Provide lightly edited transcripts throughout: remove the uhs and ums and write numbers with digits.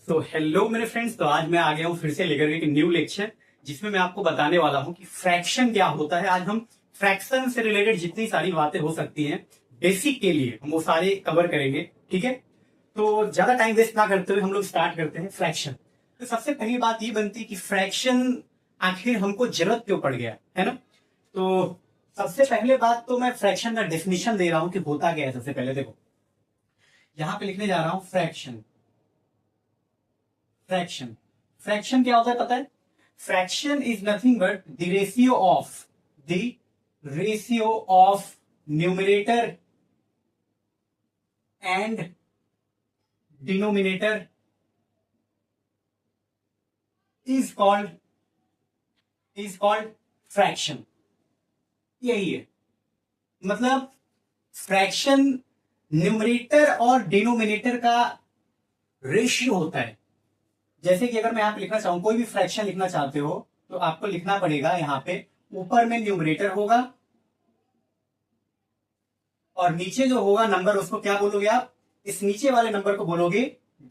तो हेलो मेरे फ्रेंड्स। तो आज मैं आ गया हूँ फिर से लेकर एक न्यू लेक्चर जिसमें मैं आपको बताने वाला हूँ कि फ्रैक्शन क्या होता है। आज हम फ्रैक्शन से रिलेटेड जितनी सारी बातें हो सकती हैं बेसिक के लिए हम वो सारे कवर करेंगे। ठीक है, तो ज्यादा टाइम वेस्ट ना करते हुए हम लोग स्टार्ट करते हैं फ्रैक्शन। तो सबसे पहली बात ये बनती है कि फ्रैक्शन आखिर हमको जरूरत क्यों पड़ गया है ना। तो सबसे पहले बात तो मैं फ्रैक्शन का डेफिनेशन दे रहा हूं कि होता क्या है। सबसे पहले देखो, यहां पे लिखने जा रहा हूं फ्रैक्शन। फ्रैक्शन फ्रैक्शन क्या होता है पता है? Fraction is nothing but the ratio of numerator and denominator is called fraction. यही है मतलब फ्रैक्शन न्यूमरेटर और डिनोमिनेटर का रेशियो होता है। जैसे कि अगर मैं यहां पे लिखना चाहूं, कोई भी फ्रैक्शन लिखना चाहते हो तो आपको लिखना पड़ेगा यहां पे ऊपर में न्यूमरेटर होगा और नीचे जो होगा नंबर उसको क्या बोलोगे आप? इस नीचे वाले नंबर को बोलोगे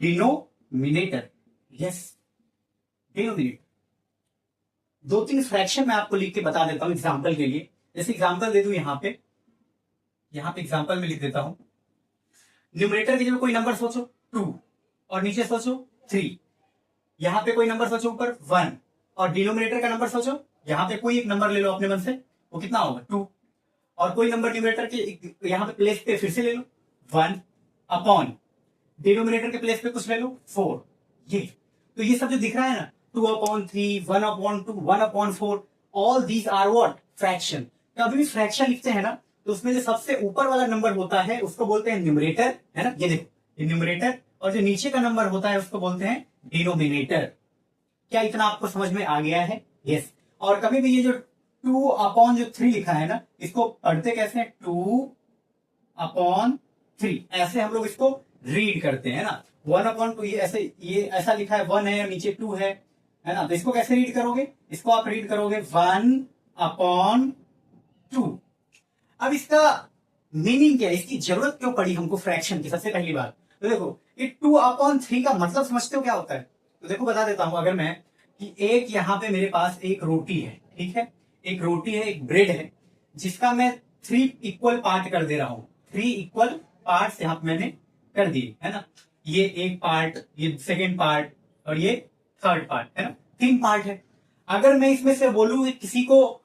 डिनोमिनेटर। Yes, denominator. दो तीन फ्रैक्शन मैं आपको लिख के बता देता हूं एग्जाम्पल के लिए। जैसे एग्जाम्पल दे दूं यहां पे एग्जाम्पल में लिख देता हूं। न्यूमरेटर की जगह कोई नंबर सोचो 2 और नीचे सोचो 3। यहां पे कोई नंबर सोचो ऊपर 1 और डिनोमिनेटर का नंबर सोचो। यहां पे कोई एक नंबर ले लो अपने मन से, वो कितना होगा 2। और कोई नंबर न्यूमरेटर के यहां पे प्लेस पे फिर से ले लो 1 अपॉन डिनोमिनेटर के प्लेस पे कुछ ले लो 4। ये तो ये सब जो दिख रहा है ना 2/3, 1/2, 1/4, all these are what fraction. कभी भी फ्रैक्शन लिखते हैं ना तो उसमें जो सबसे ऊपर वाला नंबर होता है उसको बोलते हैं न्यूमरेटर, है ना। ये देखो, ये न्यूमरेटर। और जो नीचे का नंबर होता है उसको बोलते हैं डिनोमिनेटर। क्या इतना आपको समझ में आ गया है? यस। और कभी भी ये जो 2/3 लिखा है ना, इसको पढ़ते कैसे हैं? 2/3 ऐसे हम लोग इसको रीड करते हैं ना। 1/2 ये ऐसा लिखा है 1 है और नीचे 2 है ना। तो इसको कैसे रीड करोगे? इसको आप रीड करोगे 1/2। अब इसका मीनिंग क्या है? इसकी जरूरत क्यों पड़ी हमको फ्रैक्शन की? सबसे पहली बात तो देखो, ये 2/3 का मतलब समझते हो क्या होता है? तो देखो बता देता हूं। अगर मैं कि एक यहां पे मेरे पास एक रोटी है, ठीक है, एक रोटी है, एक ब्रेड है, जिसका मैं 3 इक्वल पार्ट कर दे रहा हूं। 3 इक्वल पार्ट यहां पे मैंने कर दिए, है ना। ये एक पार्ट, ये सेकेंड पार्ट और ये थर्ड पार्ट, है ना। 3 पार्ट है। अगर मैं इसमें से बोलूं कि किसी को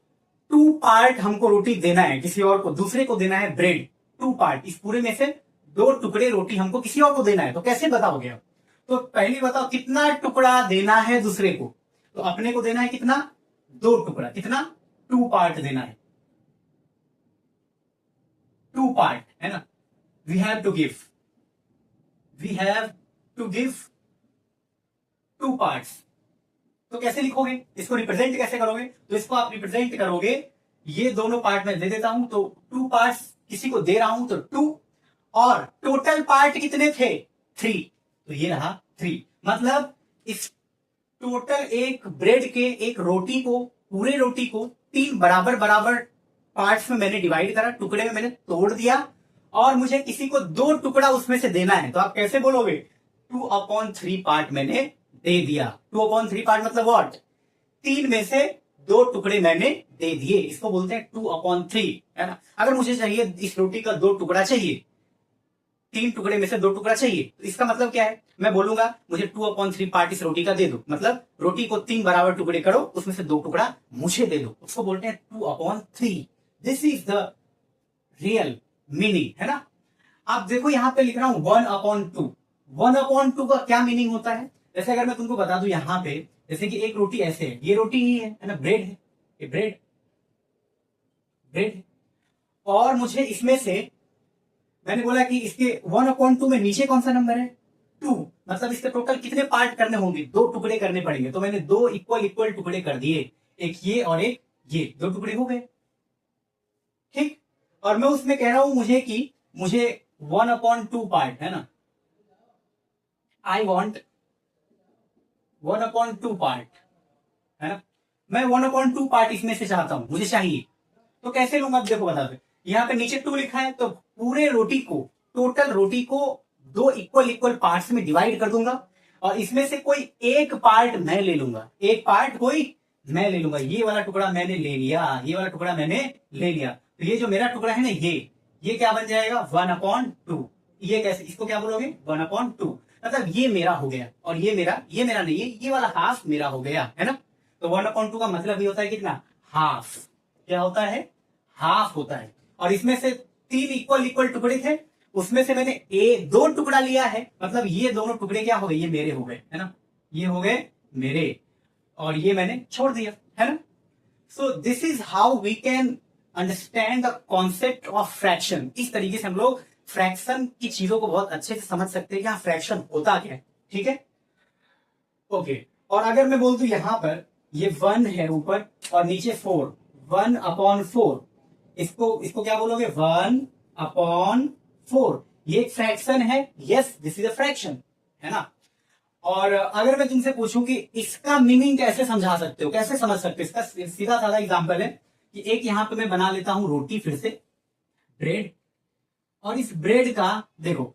2 पार्ट हमको रोटी देना है, किसी और को, दूसरे को देना है ब्रेड 2 पार्ट, इस पूरे में से 2 टुकड़े रोटी हमको किसी और को देना है, तो कैसे बताओगे आप? तो पहले बताओ कितना टुकड़ा देना है दूसरे को। तो अपने को देना है कितना? 2 टुकड़ा। कितना? 2 पार्ट देना है। 2 पार्ट, है ना। We have to give 2 parts. तो कैसे लिखोगे इसको? रिप्रेजेंट कैसे करोगे? तो इसको आप रिप्रेजेंट करोगे, ये दोनों पार्ट मैं दे देता हूं तो 2 पार्ट्स किसी को दे रहा हूं तो 2, और टोटल पार्ट कितने थे? 3। तो ये रहा 3। मतलब इस टोटल एक ब्रेड के, एक रोटी को, पूरे रोटी को 3 बराबर बराबर पार्ट्स में मैंने डिवाइड करा, टुकड़े में मैंने तोड़ दिया, और मुझे किसी को 2 टुकड़ा उसमें से देना है। तो आप कैसे बोलोगे? 2/3 पार्ट मैंने दे दिया। 2/3 पार्ट मतलब व्हाट? 3 में से 2 टुकड़े मैंने दे दिए। इसको बोलते हैं 2/3, है ना। अगर मुझे चाहिए इस रोटी का 2 टुकड़ा चाहिए, 3 टुकड़े में से 2 टुकड़ा चाहिए, तो इसका मतलब क्या है? मैं बोलूंगा मुझे 2/3 पार्ट इस रोटी का दे दो, मतलब रोटी को 3 बराबर टुकड़े करो, उसमें से 2 टुकड़ा मुझे दे दो। उसको बोलते हैं 2/3। This is the real meaning, है ना। आप देखो यहां पे लिख रहा हूं 1/2। 1/2 का क्या मीनिंग होता है? जैसे अगर मैं तुमको बता दूं यहां पे, जैसे कि एक रोटी ऐसे है, ये रोटी ही है ना, ब्रेड है, ये ब्रेड ब्रेड। और मुझे इसमें से मैंने बोला कि इसके 1/2 में नीचे कौन सा नंबर है? 2। मतलब इसके टोटल कितने पार्ट करने होंगे? 2 टुकड़े करने पड़ेंगे। तो मैंने 2 इक्वल इक्वल टुकड़े कर दिए, एक ये और एक ये, 2 टुकड़े हो गए, ठीक। और मैं उसमें कह रहा हूं मुझे 1/2 पार्ट, है ना। आई वॉन्ट 1/2 पार्ट, है ना। मैं 1/2 पार्ट इसमें से चाहता हूं, मुझे चाहिए। तो कैसे लूंगा? देखो बता दो, यहाँ पे नीचे 2 लिखा है तो पूरे रोटी को, टोटल रोटी को 2 इक्वल इक्वल पार्ट्स में डिवाइड कर दूंगा, और इसमें से कोई एक पार्ट मैं ले लूंगा, एक पार्ट कोई मैं ले लूंगा। ये वाला टुकड़ा मैंने ले लिया, ये वाला टुकड़ा मैंने ले लिया, तो ये जो मेरा टुकड़ा है ना, ये क्या बन जाएगा 1/2। ये कैसे, इसको क्या बोलोगे 1/2, मतलब ये मेरा हो गया और ये मेरा नहीं है, ये वाला हाफ मेरा हो गया, है ना। तो 1/2 का मतलब ये होता है कितना, हाफ। क्या होता है, हाफ होता है। और इसमें से 3 इक्वल टुकड़े थे, उसमें से मैंने 2 टुकड़ा लिया है, मतलब ये दोनों टुकड़े क्या हो गए, ये मेरे हो गए, है ना, ये हो गए मेरे, और ये मैंने छोड़ दिया, है ना। So this is how we can understand the concept of fraction. इस तरीके से हम लोग फ्रैक्शन की चीजों को बहुत अच्छे से समझ सकते हैं कि हाँ फ्रैक्शन होता क्या है, ठीक है, ओके। और अगर मैं बोल दूं यहां पर ये 1 है ऊपर और नीचे 4, 1/4, इसको क्या बोलोगे 1/4, ये एक फ्रैक्शन है, yes this is a fraction, है ना। और अगर मैं तुमसे पूछूं कि इसका मीनिंग कैसे समझा सकते हो, कैसे समझ सकते हो, इसका सीधा साधा एग्जांपल है कि एक यहां पे मैं बना लेता हूं रोटी, फिर से ब्रेड, और इस ब्रेड का देखो,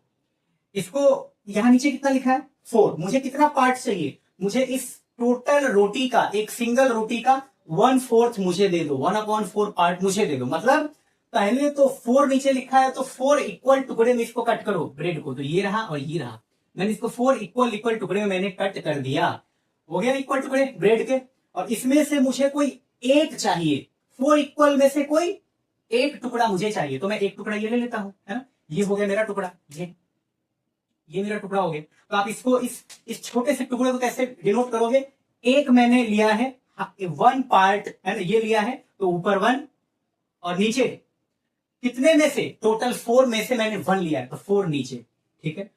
इसको यहां नीचे कितना लिखा है 4, मुझे कितना पार्ट चाहिए, मुझे इस टोटल रोटी का, एक सिंगल रोटी का 1/4 मुझे दे दो, 1/4 पार्ट मुझे दे दो। मतलब पहले तो 4 नीचे लिखा है, तो 4 इक्वल टुकड़े में इसको कट करो ब्रेड को, तो ये रहा और ये रहा, मैंने इसको 4 इक्वल टुकड़े में मैंने कट कर दिया, हो गया इक्वल टुकड़े ब्रेड के। और इसमें से मुझे कोई एक चाहिए, 4 इक्वल में से कोई एक टुकड़ा मुझे चाहिए, तो मैं एक टुकड़ा ये ले लेता हूं, है ना, ये हो गया मेरा टुकड़ा, ये मेरा टुकड़ा हो गया। तो आप इसको इस छोटे से टुकड़े को कैसे डिनोट करोगे, एक मैंने लिया है 1 पार्ट, है ना, ये लिया है, तो ऊपर 1 और नीचे कितने में से, टोटल 4 में से मैंने 1 लिया है, तो 4 नीचे, ठीक है,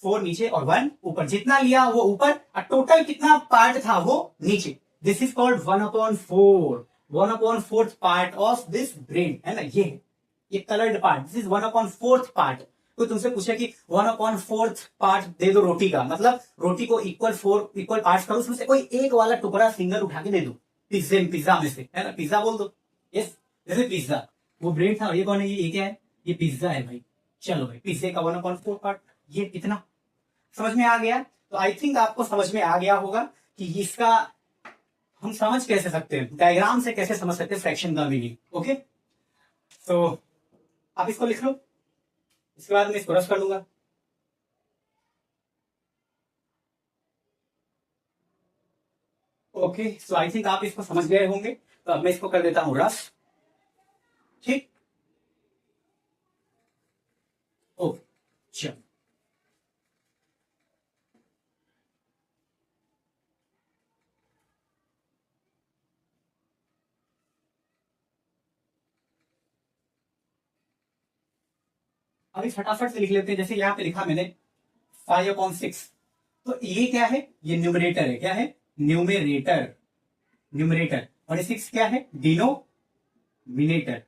4 नीचे और 1 ऊपर, जितना लिया वो ऊपर और टोटल कितना पार्ट था वो नीचे। This is called 1/4, 1/4 part of this bread, है ना, ये coloured part, this is 1/4 part. कोई तुमसे पूछे कि 1/4 पार्ट दे दो रोटी का, मतलब रोटी को इक्वल पार्ट करो, उसमें से कोई एक वाला टुकड़ा सिंगल उठा के दे दो, पिज्जा में से, है ना, पिज्जा बोल दो, यस, जैसे पिज्जा, वो ब्रेड था और ये कौन है, ये क्या है, ये पिज्जा है भाई। चलो भाई, पिज्जे का 1/4 पार्ट, ये इतना समझ में आ गया। तो आई थिंक आपको समझ में आ गया होगा कि इसका हम समझ कैसे सकते हैं, डायग्राम से कैसे समझ सकते हैं फ्रैक्शन का मीनिंग, ओके। तो आप इसको लिख लो, इसके बाद मैं इसको रफ कर लूंगा। ओके, सो आई थिंक आप इसको समझ गए होंगे, तो अब मैं इसको कर देता हूं रफ, ठीक, ओके, चलो। अभी फटाफट से लिख लेते हैं, जैसे यहाँ पे लिखा मैंने 5/6, तो ये क्या है, ये न्यूमरेटर है, क्या है, न्यूमरेटर, और ये 6 क्या है, डिनोमिनेटर।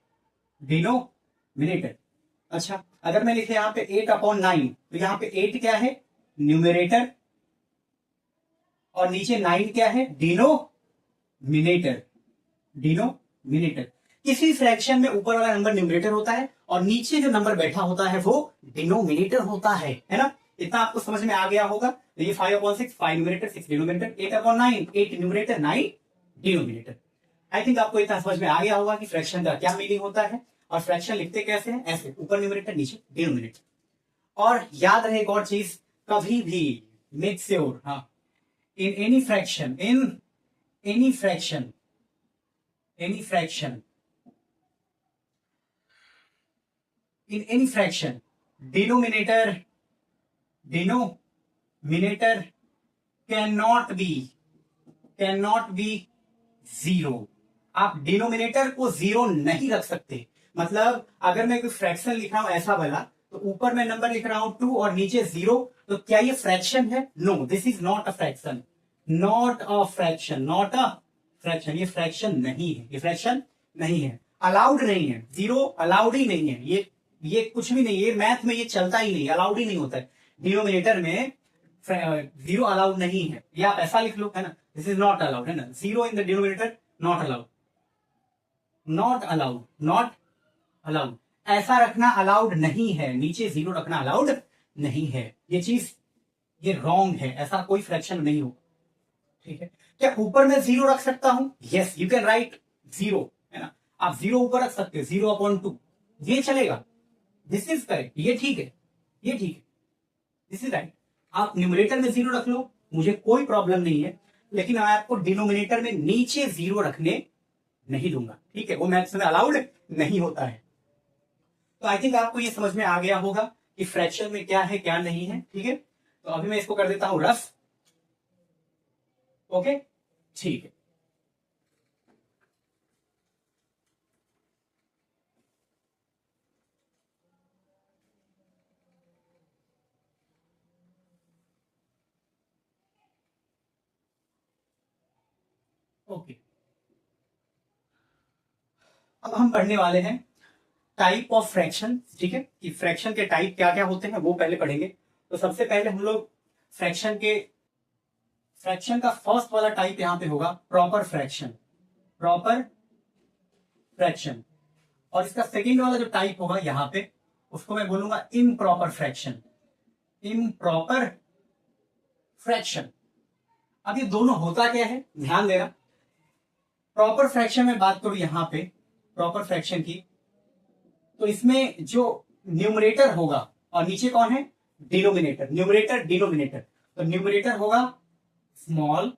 अच्छा, अगर मैं लिखे यहाँ पे 8/9, तो यहाँ पे 8 क्या है, न्यूमरेटर, और नीचे 9 क्या है, डिनोमिनेटर। किसी फ्रैक्शन में ऊपर वाला नंबर न्यूमरेटर होता है और नीचे जो नंबर बैठा होता है वो डिनोमिनेटर होता है ना। इतना आपको समझ में आ गया होगा। तो ये 5/6, 5 numerator, 6 denominator, 8/9, 8 numerator, 9 denominator. I think आपको इतना समझ में आ गया होगा कि फ्रैक्शन का क्या मीनिंग होता है और फ्रैक्शन लिखते कैसे हैं, ऐसे, ऊपर न्यूमरेटर नीचे डिनोमिनेटर। और याद रहे एक और चीज, कभी भी मेक श्योर, हाँ, in any fraction denominator cannot be zero. आप डिनोमिनेटर को जीरो नहीं रख सकते। मतलब अगर मैं कोई फ्रैक्शन लिख रहा हूं ऐसा वाला, तो ऊपर मैं नंबर लिख रहा हूं 2 और नीचे 0, तो क्या ये फ्रैक्शन है? No, this is not a fraction, ये फ्रैक्शन नहीं है, ये फ्रैक्शन नहीं है, अलाउड नहीं है, जीरो अलाउड ही नहीं है, ये कुछ भी नहीं, ये मैथ में ये चलता ही नहीं, अलाउड ही नहीं होता है। डिनोमिनेटर में जीरो अलाउड नहीं है, ये आप ऐसा लिख लो, है ना, दिस इज नॉट अलाउड, है ना, zero in the denominator not allowed, ऐसा रखना अलाउड नहीं है, नीचे जीरो रखना अलाउड नहीं है, ये चीज ये रॉन्ग है, ऐसा कोई फ्रैक्शन नहीं होगा। ठीक है, क्या ऊपर मैं जीरो रख सकता हूं? Yes, you can write zero, है ना, आप जीरो ऊपर रख सकते हो, 0/2, ये चलेगा, दिस इज करेक्ट, ये ठीक है, ये ठीक है, दिस इज राइट। आप न्यूमरेटर में जीरो रख लो, मुझे कोई प्रॉब्लम नहीं है, लेकिन मैं आपको डिनोमिनेटर में नीचे जीरो रखने नहीं दूंगा। ठीक है, वो मैथ्स में अलाउड नहीं होता है। तो आई थिंक आपको ये समझ में आ गया होगा कि फ्रैक्शन में क्या है क्या नहीं है। ठीक है, तो अभी मैं इसको कर देता हूं रफ। ओके, ठीक है। ओके, अब हम पढ़ने वाले हैं टाइप ऑफ फ्रैक्शन। ठीक है, कि फ्रैक्शन के टाइप क्या क्या होते हैं वो पहले पढ़ेंगे। तो सबसे पहले हम लोग फ्रैक्शन का फर्स्ट वाला टाइप यहां पे होगा प्रॉपर फ्रैक्शन, प्रॉपर फ्रैक्शन। और इसका सेकेंड वाला जो टाइप होगा यहां पे, उसको मैं बोलूंगा इम्प्रॉपर फ्रैक्शन, इम्प्रॉपर फ्रैक्शन। अब ये दोनों होता क्या है, ध्यान देना। प्रॉपर फ्रैक्शन में बात करूं यहां पे प्रॉपर फ्रैक्शन की, तो इसमें जो न्यूमरेटर होगा और नीचे कौन है, डिनोमिनेटर, न्यूमरेटर डिनोमिनेटर। तो न्यूमरेटर होगा स्मॉल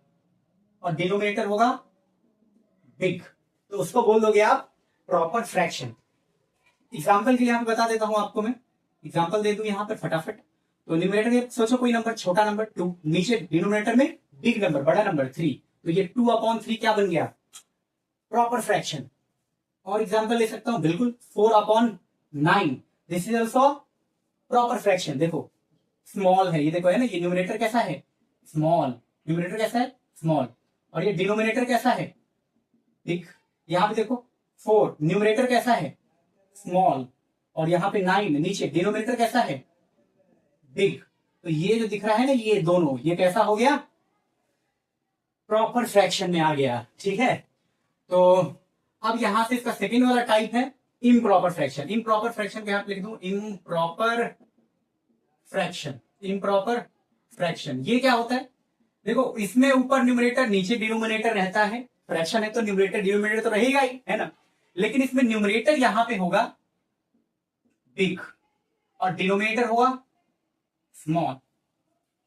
और डिनोमिनेटर होगा बिग, तो उसको बोल दोगे आप प्रॉपर फ्रैक्शन। एग्जाम्पल के लिए यहां पे बता देता हूं आपको, मैं एग्जाम्पल दे दूं यहां पर फटाफट। तो न्यूमरेटर में सोचो कोई नंबर, छोटा नंबर 2, नीचे डिनोमिनेटर में बिग नंबर, बड़ा नंबर 3, तो ये 2/3 क्या बन गया, प्रॉपर फ्रैक्शन। और एग्जाम्पल ले सकता हूं बिल्कुल 4/9, this is also proper fraction. देखो स्मॉल है, ये देखो है ना, ये न्यूमरेटर कैसा है, स्मॉल, न्यूमरेटर कैसा है, स्मॉल, और ये डिनोमिनेटर कैसा है, बिग। यहां पे देखो 4, न्यूमरेटर कैसा है, स्मॉल, और यहां पे 9 नीचे, डिनोमिनेटर कैसा है, बिग। तो ये जो दिख रहा है ना, ये दोनों, ये कैसा हो गया, प्रॉपर फ्रैक्शन में आ गया। ठीक है, तो अब यहां से इसका सेकेंड वाला टाइप है इम्प्रॉपर फ्रैक्शन। इम्प्रॉपर फ्रैक्शन क्या लिख दूं, इम्प्रॉपर फ्रैक्शन, इम्प्रॉपर फ्रैक्शन। ये क्या होता है, देखो इसमें ऊपर न्यूमरेटर नीचे डिनोमिनेटर रहता है, फ्रैक्शन है तो न्यूमरेटर डिनोमिनेटर तो रहेगा ही, है ना, लेकिन इसमें न्यूमरेटर यहां पे होगा बिग और डिनोमिनेटर होगा स्मॉल।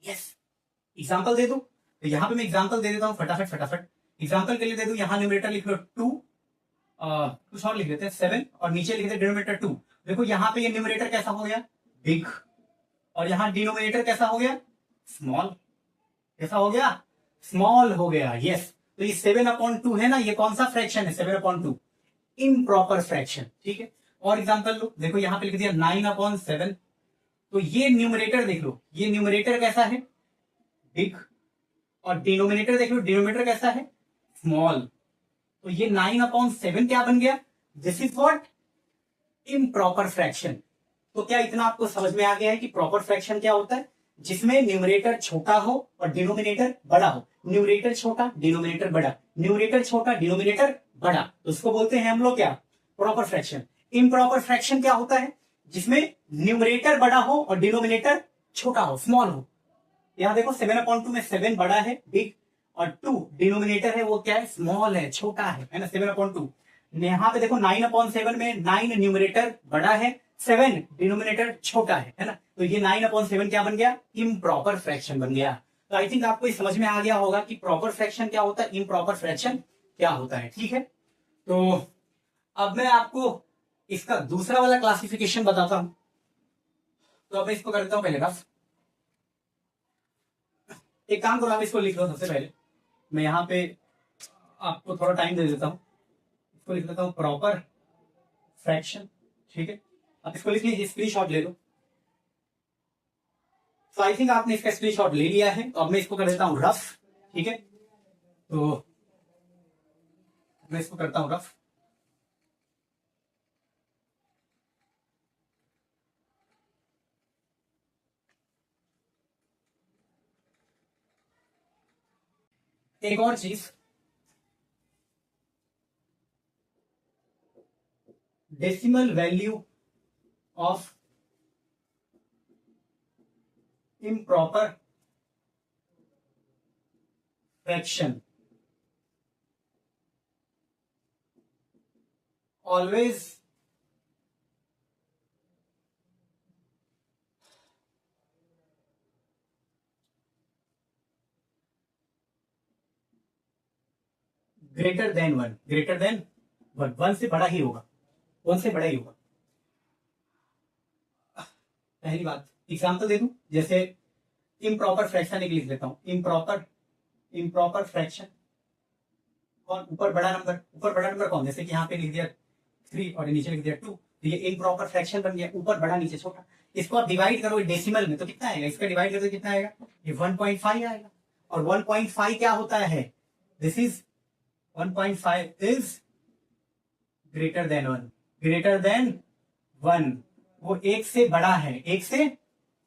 यस, एग्जांपल दे दो, तो यहां पे मैं एग्जांपल दे देता हूं फटाफट फटाफट। एग्जांपल के लिए दे दूं, यहां न्यूमरेटर लिख लो 2, कुछ और लिख देते हैं 7, और नीचे लिख देते डिनोमिनेटर 2। देखो यहां पे ये न्यूमरेटर कैसा हो गया, बिग, और यहां डिनोमिनेटर कैसा हो गया, स्मॉल, कैसा हो गया, स्मॉल हो गया। यस, तो ये 7/2 है ना, ये कौन सा फ्रैक्शन है, 7/2, इम्प्रॉपर फ्रैक्शन। ठीक है, और एग्जांपल लो, देखो यहां पे लिख दिया 9/7, तो ये न्यूमरेटर देख लो, ये न्यूमरेटर कैसा है, बिग, और डिनोमिनेटर देख लो, डिनोमिनेटर कैसा है, स्मॉल, तो ये 9/7 क्या बन गया, this is what, improper fraction. तो क्या इतना आपको समझ में आ गया है कि प्रॉपर फ्रैक्शन क्या होता है, जिसमें न्यूमरेटर छोटा हो और डिनोमिनेटर बड़ा हो, न्यूमरेटर छोटा डिनोमिनेटर बड़ा, न्यूमरेटर छोटा डिनोमिनेटर बड़ा, तो उसको बोलते हैं हम लोग क्या, प्रॉपर फ्रैक्शन। इम्प्रॉपर फ्रैक्शन क्या होता है, जिसमें न्यूमरेटर बड़ा हो और डिनोमिनेटर छोटा हो, स्मॉल हो। यहां देखो 7/2 में 7 बड़ा है, बिग, और 2 डिनोमिनेटर है, वो क्या है, स्मॉल है, छोटा है ना, 7/2। यहां पे देखो 9/7 में 9 न्यूमरेटर बड़ा है, 7 डिनोमिनेटर छोटा है ना, तो ये 9/7 क्या बन गया, इम्प्रॉपर फ्रैक्शन बन गया। तो आई थिंक आपको समझ में आ गया होगा कि प्रॉपर फ्रैक्शन क्या होता है, इम्प्रॉपर फ्रैक्शन क्या होता है। ठीक है, तो अब मैं आपको इसका दूसरा वाला क्लासिफिकेशन बताता हूं। तो अब मैं इसको कर देता हूं पहले रफ। एक काम करो, आप इसको लिख लो सबसे पहले, मैं यहाँ पे आपको थोड़ा टाइम दे देता हूँ, इसको लिख लेता हूँ प्रॉपर फ्रैक्शन। ठीक है, आप इसको लिख लीजिए, स्क्रीनशॉट ले लो। तो आई थिंक आपने इसका स्क्रीनशॉट ले लिया है, तो अब मैं इसको कर देता हूँ रफ। ठीक है, तो मैं इसको करता हूँ रफ। एक और चीज, decimal value of improper fraction always greater than one, greater than one, one से बड़ा ही होगा, वन से बड़ा ही होगा। पहली बात एग्जाम्पल दे दूं, जैसे इम्प्रॉपर फ्रैक्शन एक लिख लेता हूं, इम्प्रॉपर फ्रैक्शन कौन, ऊपर बड़ा नंबर, ऊपर बड़ा नंबर कौन, जैसे कि यहाँ पे लिख दिया 3 और नीचे लिख दिया 2, तो ये इम्प्रॉपर फ्रैक्शन बन गया, ऊपर बड़ा नीचे छोटा। इसको आप डिवाइड करोगे डेसिमल में तो कितना आएगा, इसका डिवाइड करोगे कितना आएगा, ये 1.5 आएगा। और 1.5 क्या होता है, this is 1.5 is greater than one, greater than one, वो एक से बड़ा है, एक से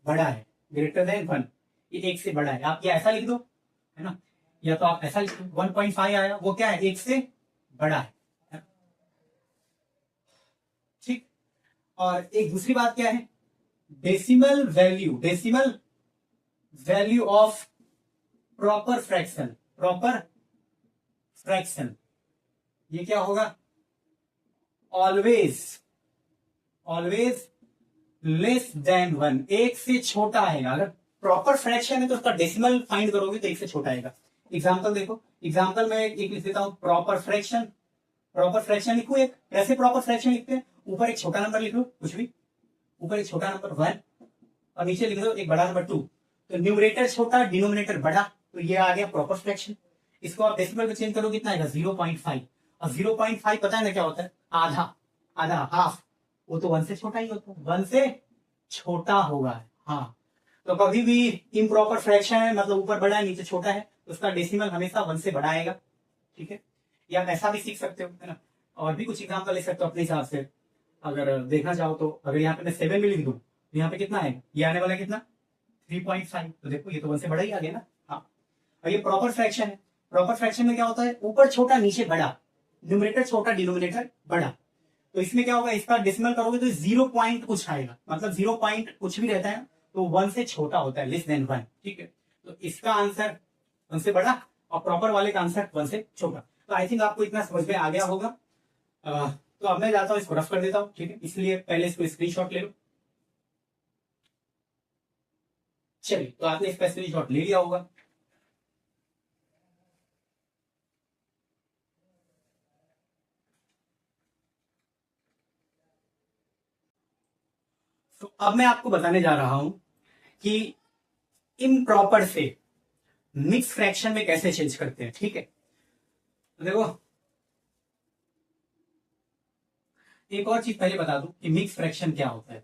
बड़ा है, ग्रेटर देन वन, ये एक से बड़ा है। आप ये ऐसा लिख दो, है ना, या तो आप ऐसा लिख दो 1.5 आया, वो क्या है, एक से बड़ा है। ठीक। और एक दूसरी बात क्या है, decimal value of proper fraction, ये क्या होगा, ऑलवेज लेस देन वन, एक से छोटा आएगा। अगर प्रॉपर फ्रैक्शन है तो उसका डेसिमल फाइंड करोगे तो एक से छोटा आएगा। एग्जाम्पल देखो, एग्जाम्पल में एक लिख देता हूं, प्रॉपर फ्रैक्शन लिखू एक, कैसे प्रॉपर फ्रैक्शन लिखते हैं, ऊपर एक छोटा नंबर लिख लो, कुछ भी, ऊपर एक छोटा नंबर 1 और नीचे लिख दो एक बड़ा नंबर 2, तो न्यूमरेटर छोटा डिनोमिनेटर बड़ा, तो ये आ गया प्रॉपर फ्रैक्शन। इसको आप डेसिमल में चेंज करो कितना आएगा, 0.5, और 0.5 पता है ना क्या होता है, आधा हाफ, वो तो 1 से छोटा ही होता है, 1 से छोटा होगा। हाँ, तो कभी भी इम्प्रॉपर फ्रैक्शन है मतलब ऊपर बड़ा है नीचे छोटा है, तो उसका डेसिमल हमेशा 1 से बड़ा आएगा। ठीक है, या आप ऐसा भी सीख सकते हो, है ना, और भी कुछ एग्जाम्पल ले सकते हो अपने हिसाब से। अगर देखना चाहो तो अगर यहाँ पे मैं 7 भी लिख दूं तो यहाँ पे कितना आएगा, ये आने वाला कितना 3.5, तो देखो ये तो 1 से बड़ा ही आ गया ना। हाँ, और ये प्रॉपर फ्रैक्शन है, प्रॉपर फ्रैक्शन में क्या होता है, ऊपर छोटा नीचे बड़ा, न्यूमरेटर छोटा डिनोमिनेटर बड़ा, तो इसमें क्या होगा, इसका डेसिमल करोगे तो 0 पॉइंट कुछ आएगा, मतलब 0 पॉइंट कुछ भी रहता है तो 1 से छोटा होता है, लेस देन 1। ठीक है, तो इसका आंसर 1 से बड़ा और प्रॉपर वाले का आंसर 1 से छोटा। तो आई थिंक आपको इतना समझ में आ गया होगा। तो अब मैं जाता हूँ, इसको रफ कर देता हूँ। ठीक है, इसलिए पहले इसको स्क्रीनशॉट ले लो। चलिए, तो आपने इसका स्क्रीनशॉट ले लिया होगा। तो अब मैं आपको बताने जा रहा हूं कि इम्प्रॉपर से मिक्स फ्रैक्शन में कैसे चेंज करते हैं। ठीक है, तो देखो एक और चीज पहले बता दूं कि मिक्स फ्रैक्शन क्या होता है।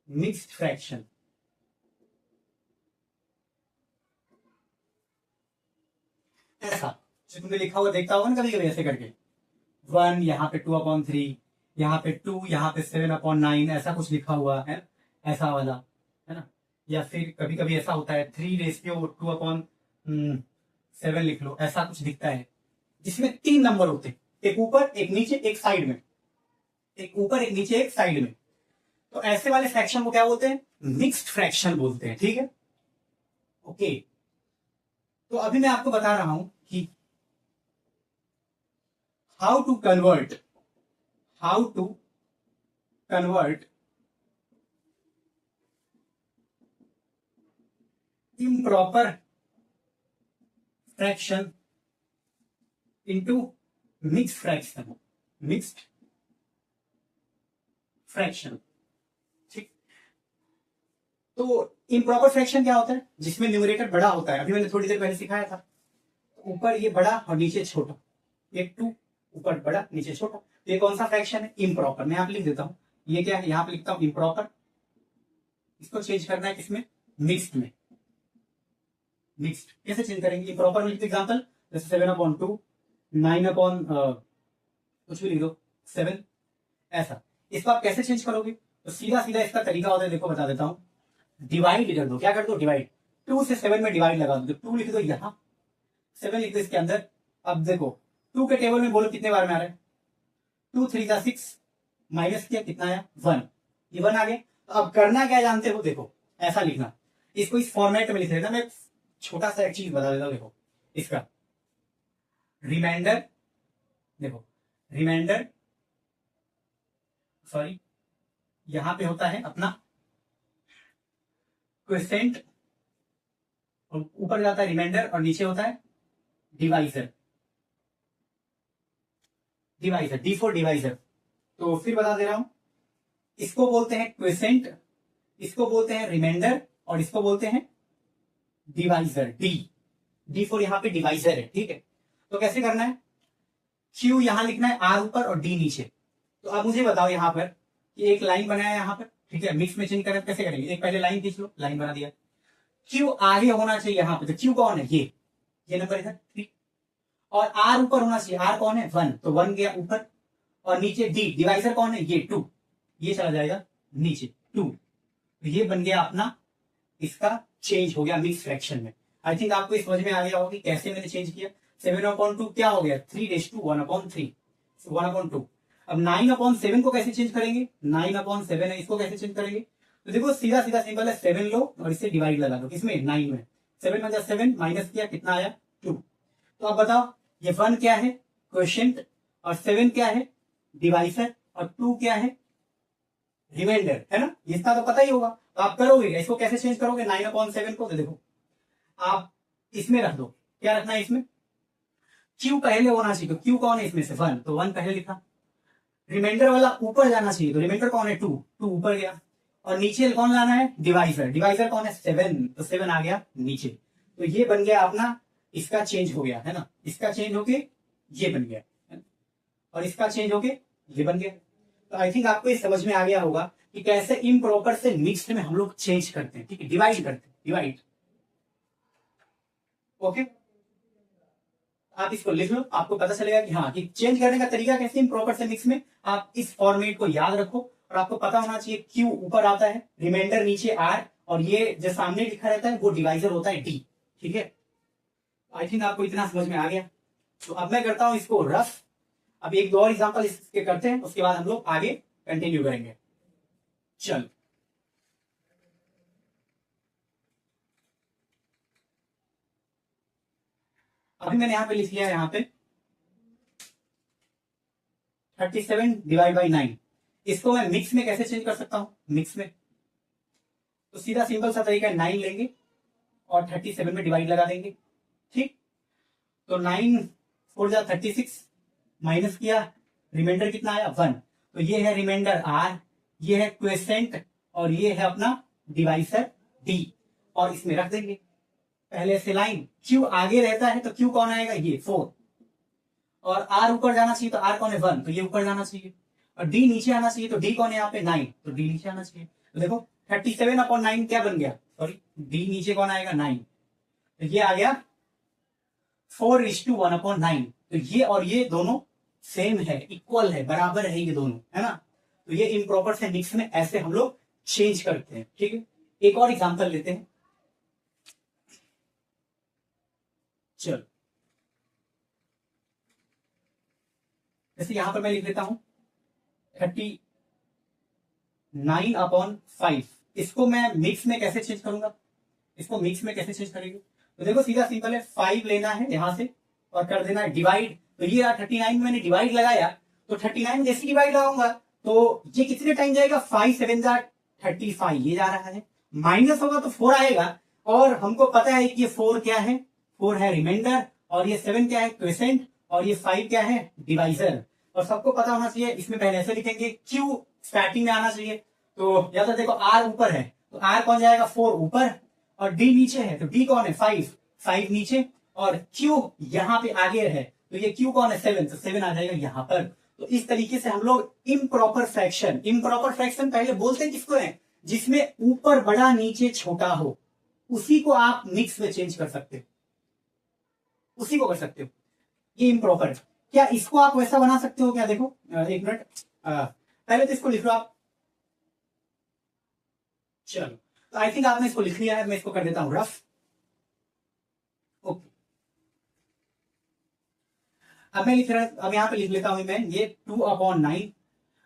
मिक्स्ड फ्रैक्शन ऐसा जो तुमने लिखा हुआ देखता होगा ना कभी कभी, ऐसे करके 1 यहाँ पे 2/3, यहाँ पे 2, यहाँ पे 7/9, ऐसा कुछ लिखा हुआ है, ऐसा वाला, है ना। या फिर कभी कभी ऐसा होता है 3:2/7 लिख लो, ऐसा कुछ दिखता है, जिसमें 3 नंबर होते हैं, एक ऊपर एक नीचे एक साइड में, एक ऊपर एक नीचे एक साइड में। तो ऐसे वाले फ्रैक्शन को क्या बोलते हैं, मिक्स्ड फ्रैक्शन बोलते हैं। ठीक है, ओके। तो अभी मैं आपको बता रहा हूं कि how to convert improper fraction into mixed fraction। ठीक, तो इम्प्रॉपर फ्रैक्शन क्या होता है, जिसमें न्यूमरेटर बड़ा होता है, अभी मैंने थोड़ी देर पहले सिखाया था, ऊपर ये बड़ा और नीचे छोटा, एक 2, ऊपर बड़ा नीचे छोटा, तो ये कौन सा फ्रैक्शन है, इम्प्रॉपर। मैं यहाँ पे लिख देता हूं, ये क्या है, यहाँ पे लिखता हूं इम्प्रॉपर, इसको चेंज करना है किसमें, मिक्स्ड में। मिक्स्ड कैसे चेंज करेंगे, इम्प्रॉपर में लिखते एग्जाम्पल, जैसे 7/2, 9 कुछ भी लिख दो 7, ऐसा। इसको आप कैसे चेंज करोगे, तो सीधा सीधा इसका तरीका होता है, देखो बता देता हूं, डिवाइड कर दो। क्या कर दो, डिवाइड, 2 से 7 में डिवाइड लगा दो, 2 लिख दो यहाँ, 7 लिख दो इसके अंदर। अब देखो 2 के टेबल में बोलो कितने बार में आ रहा है, 2 3 जा 6, माइनस किया कितना आया 1, ये 1 आ गया। तो अब करना क्या जानते हो, देखो ऐसा लिखना, इसको इस फॉर्मेट में लिख देता। मैं छोटा सा एक चीज बता देता हूं, देखो इसका रिमाइंडर, देखो रिमाइंडर, सॉरी यहां पे होता है अपना क्वेसेंट, और ऊपर जाता है रिमाइंडर और नीचे होता है divisor, divisor D for divisor. तो फिर बता दे रहा हूं, इसको बोलते हैं क्वेसेंट, इसको बोलते हैं रिमाइंडर और इसको बोलते हैं डिवाइजर, डी फॉर यहां पे डिवाइजर है, ठीक है। तो कैसे करना है, क्यू यहां लिखना है, आर ऊपर और डी नीचे। तो अब मुझे बताओ यहां पर कि एक लाइन बनाया है यहां पर, ठीक है, मिक्स में चेंज करें कैसे करेंगे, एक पहले लाइन खींच लो, लाइन बना दिया, क्यू आगे होना चाहिए यहां पे, तो क्यू कौन है, ये नंबर इधर 3, और आर ऊपर होना चाहिए, आर कौन है 1, तो 1 गया ऊपर, और नीचे डी डिवाइजर कौन है, ये 2, ये चला जाएगा नीचे 2। तो ये बन गया अपना, इसका चेंज हो गया मिक्स फ्रैक्शन में। आई थिंक आपको इस समझ में आ गया होगा कि कैसे मैंने चेंज किया। 7/2 क्या हो गया, 3:1/3, 1/2। अब 9/7 को कैसे चेंज करेंगे, 9/7 है, इसको कैसे चेंज करेंगे, तो देखो सीधा सीधा सिंपल है, 7 लो और इससे डिवाइड लगा दो, किसमें 9 में, 7 में 7 माइनस किया कितना आया 2। तो अब बताओ ये 1 क्या है क्वोशिएंट, और 7 क्या है डिवाइजर, और 2 क्या है रिमाइंडर, है ना, इसका तो पता ही होगा। तो आप करोगे इसको कैसे चेंज करोगे, 9/7 को, तो देखो आप इसमें रख दो, क्या रखना है इसमें, क्यू पहले होना चाहिए, तो क्यू कौन है इसमें से 1, तो 1 पहले लिखा, रिमाइंडर वाला ऊपर जाना चाहिए, तो रिमाइंडर कौन है 2, 2 ऊपर गया, और नीचे कौन लाना है डिवाइजर, डिवाइजर कौन है 7, तो 7 आ गया नीचे। तो ये बन गया अपना, इसका चेंज हो गया, है ना, इसका चेंज होके ये बन गया, है ना? और इसका चेंज होके ये बन गया। तो आई थिंक आपको ये समझ में आ गया होगा कि कैसे इम्प्रॉपर से मिक्स्ड में हम लोग चेंज करते हैं, ठीक है, डिवाइड करते हैं, डिवाइड। ओके, आप इसको लिख लो, आपको पता चलेगा कि हाँ, कि चेंज करने का तरीका कैसे इम्प्रॉपर से मिक्स में। आप इस फॉर्मेट को याद रखो, और आपको पता होना चाहिए क्यू ऊपर आता है, रिमाइंडर नीचे आर, और ये जो सामने लिखा रहता है वो डिवाइजर होता है डी, ठीक है। आई थिंक आपको इतना समझ में आ गया। तो अब मैं करता हूं इसको रफ, अब एक दो और एग्जांपल इसके करते हैं, उसके बाद हम लोग आगे कंटिन्यू करेंगे। चल अभी मैंने यहां पे लिख लिया है, यहां पे 37/9, इसको मैं मिक्स में कैसे चेंज कर सकता हूं, मिक्स में तो सीधा सिंपल सा तरीका है, 9 लेंगे और 37 में डिवाइड लगा देंगे, ठीक। तो 9 4 जा 36, माइनस किया, रिमाइंडर कितना आया 1, तो ये है रिमाइंडर आर, ये है क्वेसेंट, और ये है अपना डिवाइसर डी, और इसमें रख देंगे पहले से लाइन, क्यू आगे रहता है तो क्यू कौन आएगा ये 4, और आर ऊपर जाना चाहिए तो आर कौन है 1, तो ये ऊपर जाना चाहिए, और डी नीचे आना चाहिए, तो डी कौन है यहाँ पे 9, तो डी नीचे आना चाहिए। तो देखो 37/9 क्या बन गया, सॉरी डी नीचे कौन आएगा 9, तो ये आ गया 4:1/9। तो ये और ये दोनों सेम है, इक्वल है, बराबर है ये दोनों, है ना। तो ये इम्प्रॉपर से मिक्स में ऐसे हम लोग चेंज करते हैं, ठीक है। एक और एग्जांपल लेते हैं, चलो जैसे यहां पर मैं लिख लेता हूं 39/5, इसको मैं मिक्स में कैसे चेंज करूंगा, इसको मिक्स में कैसे चेंज करेंगे, तो देखो सीधा सिंपल है, 5 लेना है यहां से और कर देना है डिवाइड। तो ये 39 में मैंने डिवाइड लगाया, तो 39 में जैसे डिवाइड लगाऊंगा तो ये कितने टाइम जाएगा, 5 7 जा 35, ये जा रहा है, माइनस होगा तो 4 आएगा, और हमको पता है कि ये 4 क्या है, 4 है रिमाइंडर, और ये 7 क्या है क्वेसेंट, और ये 5 क्या है डिवाइजर। और सबको पता होना चाहिए, इसमें पहले ऐसे लिखेंगे क्यू स्टार्टिंग में आना चाहिए, तो या तो देखो आर ऊपर है तो आर कौन जाएगा 4 ऊपर, और डी नीचे है तो डी कौन है 5 नीचे, और क्यू यहाँ पे आगे है तो ये क्यू कौन है 7, तो 7 आ जाएगा यहाँ पर। तो इस तरीके से हम लोग इम्प्रॉपर फ्रैक्शन, इम्प्रॉपर फ्रैक्शन पहले बोलते हैं किसको है, जिसमें ऊपर बड़ा नीचे छोटा हो, उसी को आप मिक्स में चेंज कर सकते हो, उसी को कर सकते हो, ये इम्प्रॉपर। क्या इसको आप वैसा बना सकते हो क्या, देखो एक मिनट, पहले तो इसको लिख लो आप, चलो तो आई थिंक आपने इसको लिख लिया है, मैं इसको कर देता हूं रफ। ओके, अब मैं लिख रहा, अब यहां पे लिख लेता हूं मैं ये 2/9।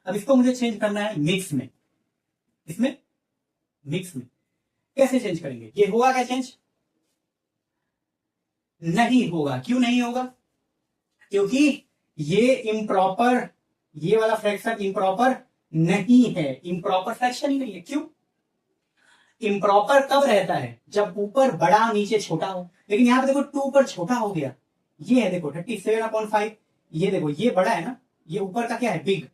अब इसको मुझे चेंज करना है मिक्स में, इसमें मिक्स में कैसे चेंज करेंगे, ये होगा क्या चेंज, नहीं होगा। क्यों नहीं होगा? क्योंकि ये इम्प्रॉपर, ये वाला फ्रैक्शन इम्प्रॉपर नहीं है, इम्प्रॉपर फ्रैक्शन ही नहीं है। क्यों? इम्प्रॉपर कब रहता है? जब ऊपर बड़ा नीचे छोटा हो। लेकिन यहां पे देखो 2 पर छोटा हो गया, ये है देखो 37/5, ये देखो ये बड़ा है ना, ये ऊपर का क्या है? बिग,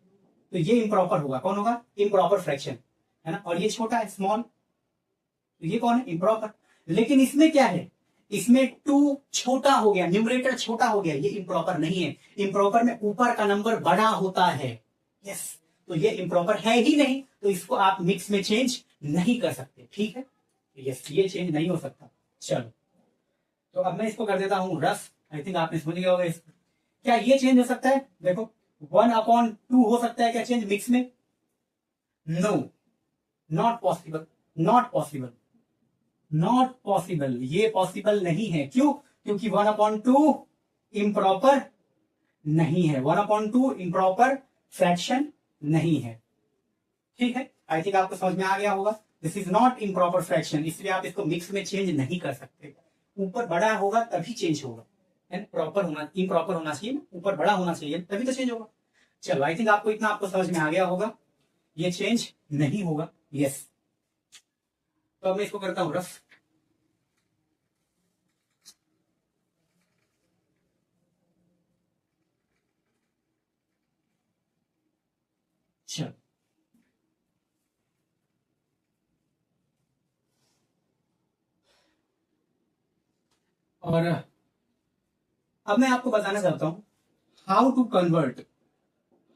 तो ये इम्प्रॉपर होगा। कौन होगा? इम्प्रॉपर फ्रैक्शन, है ना। और ये छोटा है, स्मॉल, तो ये कौन है? इम्प्रॉपर। लेकिन इसमें क्या है? इसमें 2 छोटा हो गया, न्यूमरेटर छोटा हो गया, ये इम्प्रॉपर नहीं है। इम्प्रॉपर में ऊपर का नंबर बड़ा होता है। यस, तो ये इम्प्रॉपर है ही नहीं, तो इसको आप मिक्स में चेंज नहीं कर सकते। ठीक है, यस, ये चेंज नहीं हो सकता। चलो, तो अब मैं इसको कर देता हूं रफ। आई थिंक आपने समझ गया होगा इसको। क्या ये चेंज हो सकता है? देखो 1/2 हो सकता है क्या चेंज मिक्स में? No, not possible, not possible, not possible, ये पॉसिबल नहीं है। क्यों? क्योंकि 1/2 इम्प्रॉपर नहीं है, 1/2 इम्प्रॉपर फ्रैक्शन नहीं है। ठीक है, आई थिंक आपको समझ में आ गया होगा। This is not improper fraction, इसलिए आप इसको मिक्स में चेंज नहीं कर सकते। ऊपर बड़ा होगा तभी चेंज होगा, प्रॉपर होना, इम्प्रॉपर होना चाहिए, ऊपर बड़ा होना चाहिए तभी तो चेंज होगा। चलो, आई थिंक आपको इतना आपको समझ में आ गया होगा, ये चेंज नहीं होगा। यस, तो अब मैं इसको करता हूं रफ। चलो, और अब मैं आपको बताना चाहता हूं how to convert,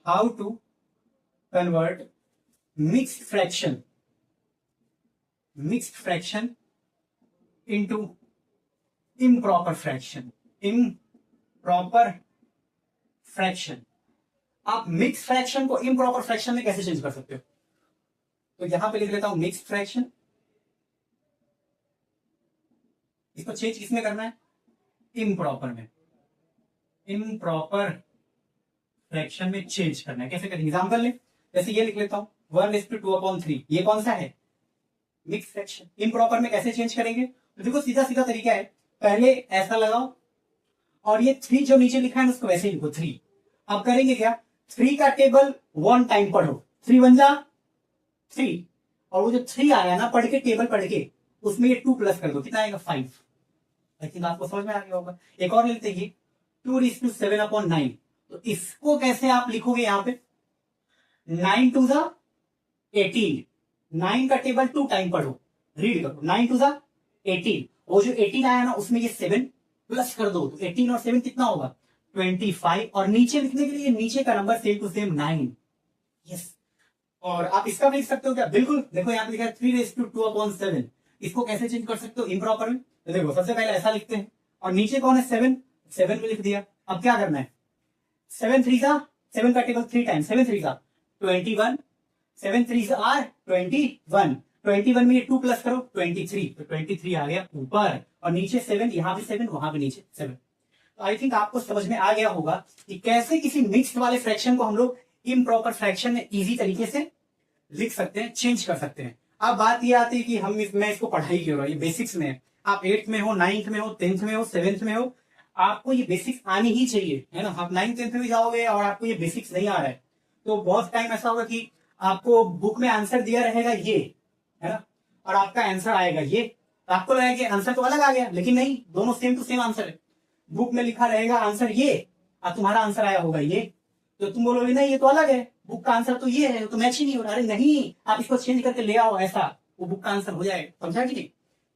how to convert mixed fraction, mixed fraction into improper fraction, improper fraction. आप मिक्स फ्रैक्शन को इम्प्रॉपर फ्रैक्शन में कैसे चेंज कर सकते हो? तो यहां पे लिख लेता हूं मिक्स फ्रैक्शन, इसको चेंज किसमें करना है? इम्प्रॉपर में, इम्प्रॉपर फ्रैक्शन में चेंज करना है। कैसे करेंगे? एग्जाम्पल ले, जैसे ये लिख लेता हूं 1:2/3, ये कौन सा है? Mix fraction. इम्प्रॉपर में कैसे चेंज करेंगे? तो देखो सीधा सीधा तरीका है, पहले ऐसा लगाओ और ये 3 जो नीचे लिखा है उसको वैसे ही लिखो 3। अब करेंगे क्या? 3 का टेबल 1 टाइम पढ़ो, 3 बन जा 3, और वो जो 3 आया ना पढ़ के, टेबल पढ़ के, उसमें ये 2 प्लस कर दो, कितना आएगा? 5। लेकिन आपको समझ में आ गया होगा। एक और लेते हैं 2:7/9, तो इसको कैसे आप लिखोगे? यहां पे 9×2 = 18, 9 का टेबल 2 टाइम पढ़ो, रीड करो, 9×2 = 18, वो जो 18 आया ना उसमें ये 7 प्लस कर दो, तो 18 और 7 कितना होगा? 25। और नीचे लिखने के लिए नीचे का number same to same 9। Yes, और आप इसका भी लिख सकते हो क्या? बिल्कुल, देखो यहाँ पे लिखा है 3:2/7, इसको कैसे चेंज कर सकते हो इम्प्रॉपर में? तो देखो सबसे पहले ऐसा लिखते हैं, और नीचे कौन है? 7, 7 में लिख दिया। अब क्या करना है? 7 का टेबल 3 टाइम, 7×3 = 21, 7×3 = 21 में ये 2 प्लस करो 23, तो 23 आ गया ऊपर, और नीचे 7, यहाँ भी 7, वहां भी नीचे 7। तो आई थिंक आपको समझ में आ गया होगा कि कैसे किसी मिक्स्ड वाले फ्रैक्शन को हम लोग इम्प्रॉपर फ्रैक्शन में इजी तरीके से लिख सकते हैं, चेंज कर सकते हैं। अब बात ये आती है कि मैं इसको पढ़ाई क्यों रहा हूं? ये बेसिक्स में है। आप 8th में हो, 9th में हो, 10th में हो, 7th में हो, आपको ये बेसिक्स आनी ही चाहिए, है ना। आप 9th 10th में भी जाओगे और आपको ये बेसिक्स नहीं आ रहा है, तो बहुत टाइम ऐसा होगा कि आपको बुक में आंसर दिया रहेगा ये, है ना, और आपका आंसर आएगा ये, तो आपको लगेगा कि आंसर तो अलग आ गया, लेकिन नहीं, दोनों सेम टू सेम आंसर है। बुक में लिखा रहेगा आंसर ये, और तुम्हारा आंसर आया होगा ये, तो तुम बोलोगे नहीं ये तो अलग है, बुक का आंसर तो ये है, तो मैच ही नहीं हो रहा। अरे नहीं, आप इसको चेंज करके ले आओ, ऐसा वो बुक का आंसर हो जाएगा। समझा कि नहीं?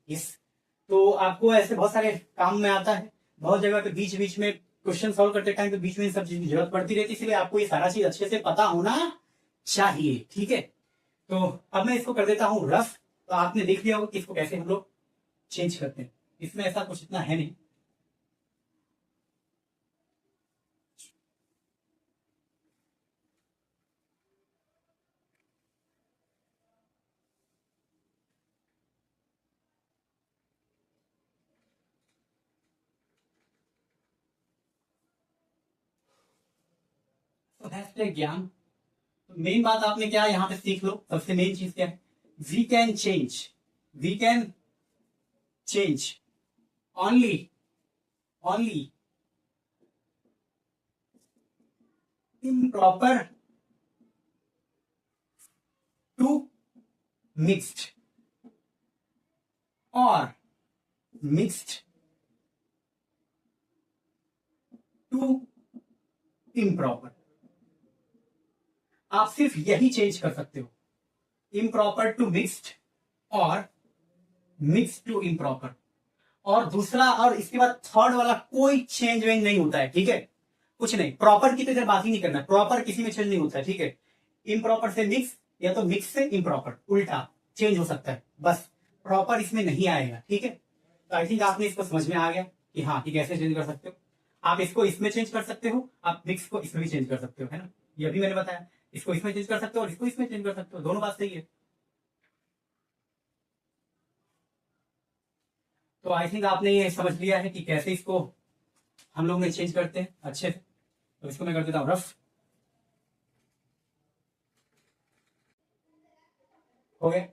यस, तो आपको ऐसे बहुत सारे काम में आता है, बहुत जगह पे बीच बीच में क्वेश्चन सॉल्व करते टाइम पे बीच में इन सब चीज की जरूरत पड़ती रहती है, इसलिए आपको ये सारा चीज अच्छे से पता होना चाहिए। ठीक है, तो अब मैं इसको कर देता हूं रफ। तो आपने देख लिया होगा कि इसको कैसे हम लोग चेंज करते हैं, इसमें ऐसा कुछ इतना है नहीं। तो ज्ञान, मेन बात आपने क्या यहाँ पे सीख लो, सबसे मेन चीज क्या है? We can change, we can change only only improper to mixed or mixed to improper। आप सिर्फ यही चेंज कर सकते हो, इम्प्रॉपर टू मिक्स्ड और मिक्स्ड टू इम्प्रॉपर। और दूसरा और इसके बाद थर्ड वाला कोई चेंज वेंज नहीं होता है, ठीक है, कुछ नहीं। प्रॉपर की तो इधर बात ही नहीं करना, प्रॉपर किसी में चेंज नहीं होता है, ठीक है। इम्प्रॉपर से मिक्स या तो मिक्स से इम्प्रॉपर, उल्टा चेंज हो सकता है, बस प्रॉपर इसमें नहीं आएगा, ठीक है। तो आई थिंक आपने इसको समझ में आ गया कि हाँ कि कैसे चेंज कर सकते हो। आप इसको इसमें चेंज कर सकते हो, आप मिक्स को इसमें भी चेंज कर सकते हो, है ना, ये अभी मैंने बताया। इसको इसमें चेंज कर सकते हो और इसको इसमें चेंज कर सकते हो, दोनों बात सही है। तो आई थिंक आपने ये समझ लिया है कि कैसे इसको हम लोग चेंज करते हैं अच्छे से। तो इसको मैं कर देता हूं रफ, हो गया।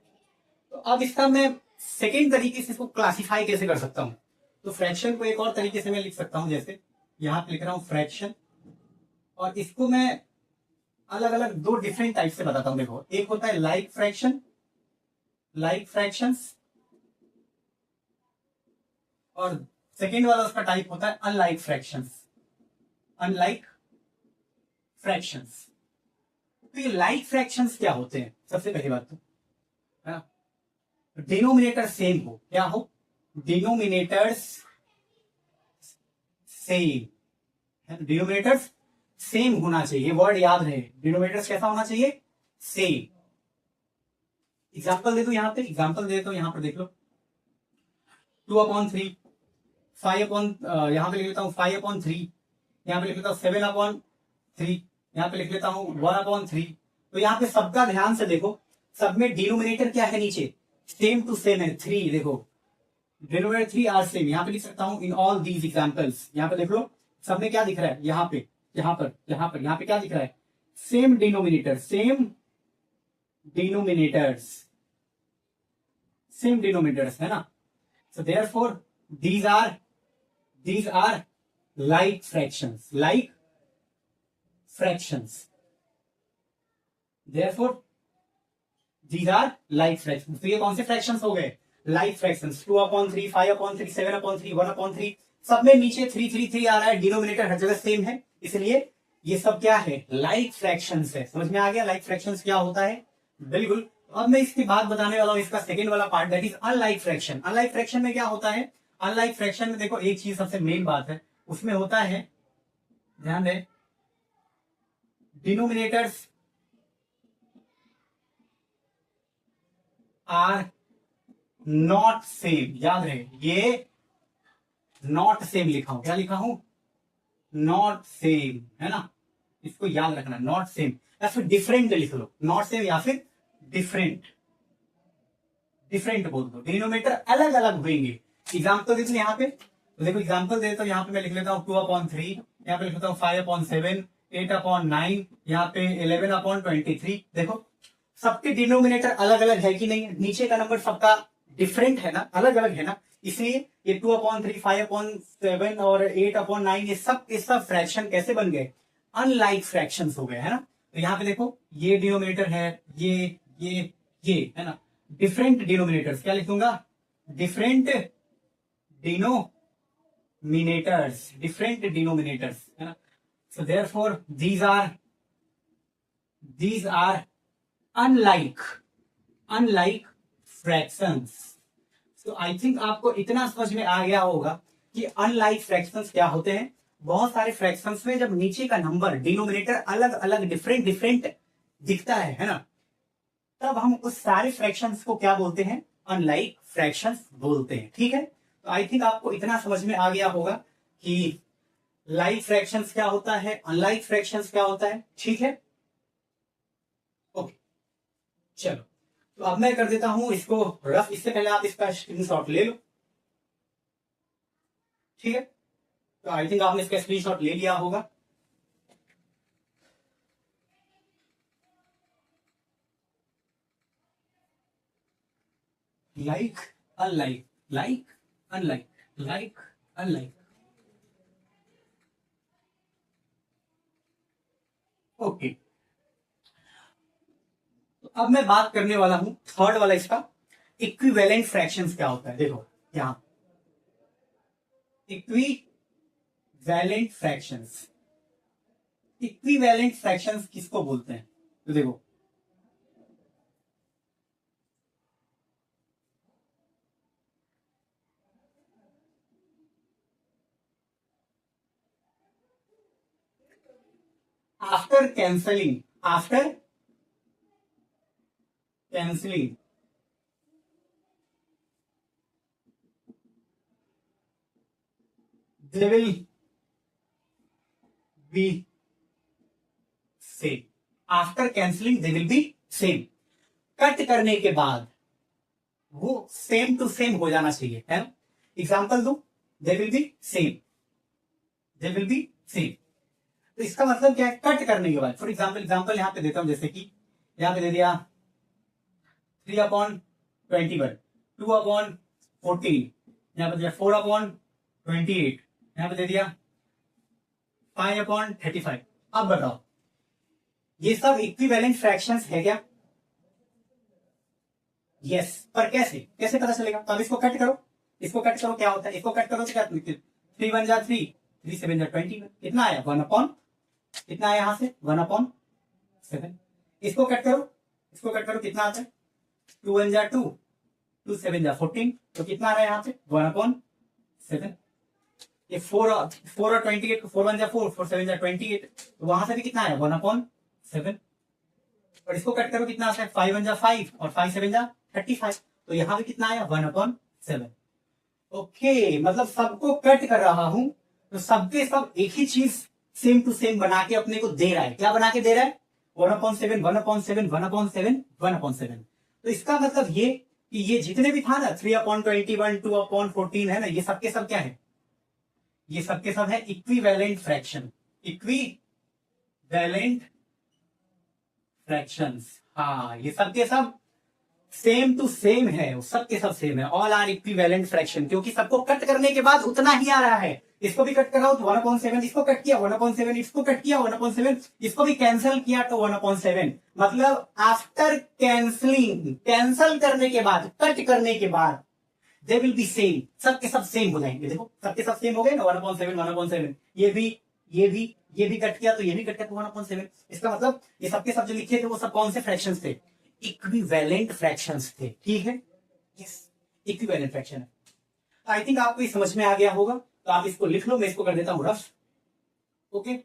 तो अब इसका मैं सेकेंड तरीके से इसको क्लासिफाई कैसे कर सकता हूं। तो फ्रैक्शन को एक और तरीके से मैं लिख सकता हूं, जैसे यहां पे लिख रहा हूं फ्रैक्शन, और इसको मैं अलग अलग दो डिफरेंट टाइप से बताता हूं। देखो, एक होता है लाइक फ्रैक्शन, लाइक फ्रैक्शंस, और सेकेंड वाला उसका टाइप होता है अनलाइक फ्रैक्शंस, अनलाइक फ्रैक्शंस। तो ये लाइक फ्रैक्शंस क्या होते हैं, सबसे पहली बात तो है ना, डिनोमिनेटर सेम हो, क्या हो, डिनोमिनेटर्स सेम, डिनोमिनेटर्स सेम होना चाहिए, वर्ड याद रहे, डिनोमिनेटर्स कैसा होना चाहिए, सेम। एग्जाम्पल दे दो, यहां पे एग्जाम्पल दे दो, यहां पर देख लो, 2/3, 5 यहां पे लिख लेता हूं 5/3, यहां पे लिख लेता हूं 7/3, यहां पे लिख लेता हूं 1/3। तो यहां पे सबका ध्यान से देखो, सब में डिनोमिनेटर क्या है, नीचे सेम टू सेम है, 3। देखो डिनोमिनेटर 3 आर सेम, यहां पे लिख सकता हूं इन ऑल दीज एग्जाम्पल्स। यहां पे देख लो सब में क्या दिख रहा है, यहां पे, यहां पे क्या दिख रहा है, same denominator, same denominators, same denominators, है ना। So therefore these are these are like fractions, like fractions, therefore these are like fractions। तो ये कौन से फ्रैक्शंस हो गए, like fractions। 2/3, 5/3, 7/3, 1/3, सब में नीचे 3 आ रहा है, डिनोमिनेटर हर जगह सेम है, इसलिए ये सब क्या है, लाइक फ्रैक्शंस है। समझ में आ गया लाइक फ्रैक्शंस क्या होता है, बिल्कुल। अब मैं इसकी बात बताने वाला हूं, इसका सेकेंड वाला part, that is unlike fraction. Unlike fraction में क्या होता है, अनलाइक फ्रैक्शन में देखो एक चीज सबसे मेन बात है, उसमें होता है, ध्यान दें, डिनोमिनेटर्स आर नॉट सेम। याद रहे, ये नॉट सेम लिखा हूं, क्या लिखा हूं, नॉट सेम, है ना, इसको याद रखना, नॉट सेम या फिर डिफरेंट लिख लो, नॉट सेम या फिर डिफरेंट, डिफरेंट बोल दो, डिनोमिनेटर अलग अलग होंगे। एग्जाम्पल देखो यहाँ पे, तो देखो एग्जाम्पल देता हूँ, यहाँ पे मैं लिख लेता हूँ 2/3, यहाँ पे लिख लेता हूँ 5/7, 8/9, यहाँ पे 11/23। देखो सबके डिनोमिनेटर अलग अलग है कि नहीं, नीचे का नंबर सबका डिफरेंट है ना, अलग अलग है ना, इसलिए ये 2/3, 5/7 और 8/9 ये सब फ्रैक्शन कैसे बन गए, अनलाइक फ्रैक्शंस हो गए, है ना। तो यहाँ पे देखो ये डिनोमिनेटर है, ये है ना, डिफरेंट डिनोमिनेटर्स, क्या लिखूंगा, डिफरेंट डिनोमिनेटर्स, डिफरेंट डिनोमिनेटर्स, है ना। So therefore these are unlike fractions. तो आई थिंक आपको इतना समझ में आ गया होगा कि अनलाइक फ्रैक्शंस क्या होते हैं। बहुत सारे फ्रैक्शंस में जब नीचे का नंबर डिनोमिनेटर अलग अलग डिफरेंट डिफरेंट दिखता है ना, तब हम उस सारे फ्रैक्शंस को क्या बोलते हैं, अनलाइक फ्रैक्शंस बोलते हैं, ठीक है। तो आई थिंक आपको इतना समझ में आ गया होगा कि लाइक फ्रैक्शंस क्या होता है, अनलाइक फ्रैक्शंस क्या होता है, ठीक है, ओके। चलो, तो अब मैं कर देता हूं इसको रफ, इससे पहले आप इसका स्क्रीनशॉट ले लो, ठीक है। तो आई थिंक आपने इसका स्क्रीनशॉट ले लिया होगा। Like unlike, like unlike, like unlike, okay, तो अब मैं बात करने वाला हूं थर्ड वाला इसका, इक्विवेलेंट फ्रैक्शंस क्या होता है। देखो यहां इक्विवेलेंट फ्रैक्शंस, इक्विवेलेंट फ्रैक्शंस किसको बोलते हैं? तो देखो after cancelling, after cancelling they will be same, after cancelling they will be same, cut करने के बाद वो सेम टू सेम हो जाना चाहिए, है ना। एग्जाम्पल दो, they will be same, they will be same. तो इसका मतलब क्या है, कट करने के बाद। फॉर एग्जाम्पल, एग्जाम्पल यहां पे देता हूं, जैसे कि यहां पे दे दिया 3/21, 2/14, यहां पे दिया 4/28, यहां पे दे दिया 5/35। अब बताओ ये सब इक्विवेलेंट फ्रैक्शंस है क्या? यस, पर कैसे, कैसे पता चलेगा? तो अब इसको कट करो, इसको कट करो, क्या होता है, इसको कट करो तो क्या, 3 1 जा 3, 3 7 जा 20, कितना आया 1/, कितना आया यहां से 1/7। इसको कट करो, इसको कट करो, कितना आता है 2 1 जा 2, 2 7 जा 14, तो कितना आ रहा है यहाँ पे 1/7। ये 4 और 28, 4 1 जा 4, 4 7 जा 28, तो वहां से भी कितना आया 1/7। और इसको कट करो, कितना आता है 5 1 जा 5 और 5 7 जा 35, तो यहाँ पे कितना आया 1/7। ओके, मतलब सबको कट कर रहा हूं तो सबके सब एक ही चीज सेम टू सेम बना के अपने को दे रहा है। क्या बना के दे रहा है? 1/7, 1/7, 1/7, 1/7। तो इसका मतलब ये कि ये जितने भी था ना 3/21, 2/14 है ना, ये सबके सब क्या है, ये सबके सब है इक्विवेलेंट फ्रैक्शन, इक्विवेलेंट फ्रैक्शंस। हाँ, ये सबके सब सेम टू सेम है, सबके सब सेम है, ऑल आर इक्विवेलेंट फ्रैक्शन, क्योंकि सबको कट करने के बाद उतना ही आ रहा है। इसको भी कट कराओ तो 1/7, इसको कट किया 1/7, इसको कट किया 1/7, इसको भी कैंसिल किया तो 1/7। मतलब आफ्टर कैंसलिंग, कैंसल करने के बाद, कट करने के बाद दे विल बी सेम, सबके सब सेम हो जाएंगे। देखो सबके सब सेम हो गए ना, 1/7, 1/7, ये भी, ये भी, ये भी कट किया तो ये भी कट किया तो 1/7। इसका मतलब ये सबके सब जो लिखे थे वो सब कौन से फ्रैक्शंस थे? इक्विवेलेंट फ्रैक्शंस थे, ठीक है। यस, इक्विवेलेंट फ्रैक्शन है। आई थिंक आपको ये समझ में आ गया होगा, तो आप इसको लिख लो, मैं इसको कर देता हूं रफ। ओके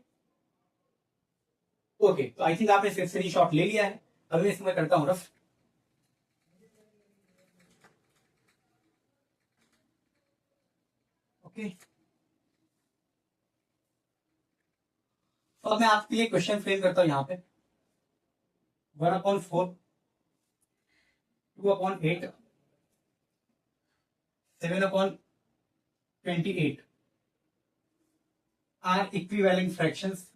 ओके, तो आई थिंक आपने स्क्रीन शॉट ले लिया है, अभी मैं इसको करता हूं रफ। ओके, तो अब मैं आपके लिए क्वेश्चन फ्रेम करता हूं यहां पे। 1/4, 2/8, 7/28 are equivalent fractions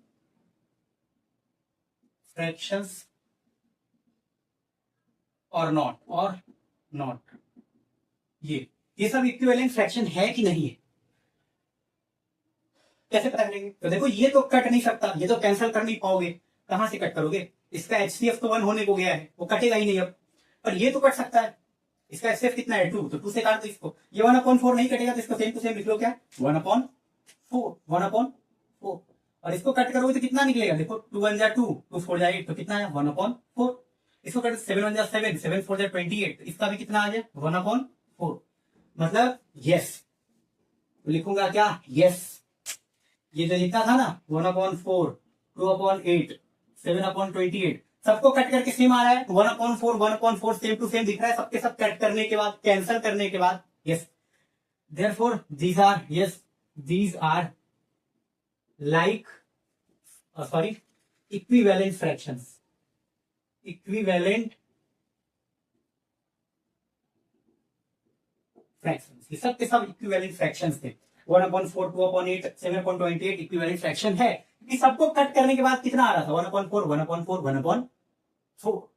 or not। ये सब इक्विवेलेंट फ्रैक्शन है कि नहीं है, कैसे पता करेंगे? तो देखो ये तो कट नहीं सकता, ये तो कैंसिल कर नहीं पाओगे, कहां से कट करोगे? इसका HCF तो 1 होने को गया है, वो कटेगा ही नहीं अब। पर ये तो कट सकता है, इसका HCF कितना है 2, तो 2 से काट दो इसको। ये 1/4 नहीं कटेगा तो इसको सेम टू सेम लिख लो, क्या 1/4, 1/4। और इसको कट करोगे तो कितना निकलेगा? देखो 2 1 जा 2, 2 4 जा 8, तो कितना है 1/4। इसको कट 7 1 जा 7, 7 4 जा 28, इसका भी कितना आ जाए 1/4। मतलब यस, लिखूंगा क्या, यस। ये जो जितना था ना 1/4, 2/8, 7/28, सबको कट करके सेम आ रहा है 1/4, 1/4 सेम टू सेम दिख रहा है सबके सब, कट करने के बाद, कैंसिल करने के बाद। Yes, therefore these are, yes, these are like, sorry, equivalent fractions, equivalent fractions, ये सब के सब इक्विवेलेंट फ्रैक्शंस थे। 1/4, 2/8, 7/28 इक्विवेलेंट फ्रैक्शन है, कि सबको कट करने के बाद कितना आ रहा था 1/4, 1/4, 1/4।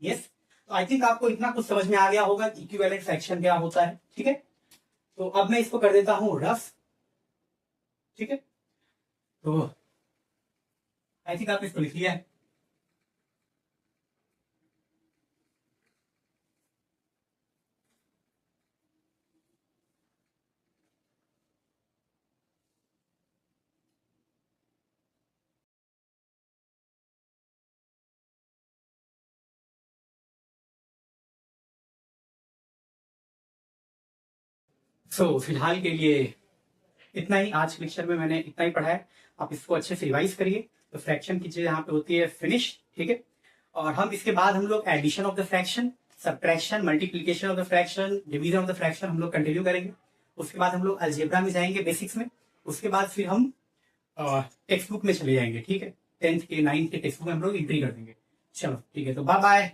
यस, तो आई थिंक आपको इतना कुछ समझ में आ गया होगा कि इक्विवेलेंट फ्रैक्शन क्या होता है, ठीक है। तो अब मैं इसको कर देता हूं रफ, ठीक है। तो आई थिंक आपने इसको लिख लिया है। सो फिलहाल के लिए इतना ही। आज के लेक्चर में मैंने इतना ही पढ़ा है, आप इसको अच्छे से रिवाइज करिए। तो फ्रैक्शन की चीज यहाँ पे होती है फिनिश, ठीक है। और हम इसके बाद हम लोग addition of the fraction, subtraction, multiplication of the fraction, division of the fraction हम लोग कंटिन्यू करेंगे। उसके बाद हम लोग अलजेब्रा में जाएंगे, बेसिक्स में। उसके बाद फिर हम टेक्स्ट बुक में चले जाएंगे, ठीक है। 10th के 9th के टेक्स्ट बुक में हम लोग एंट्री कर देंगे। चलो ठीक है, तो बाय बाय।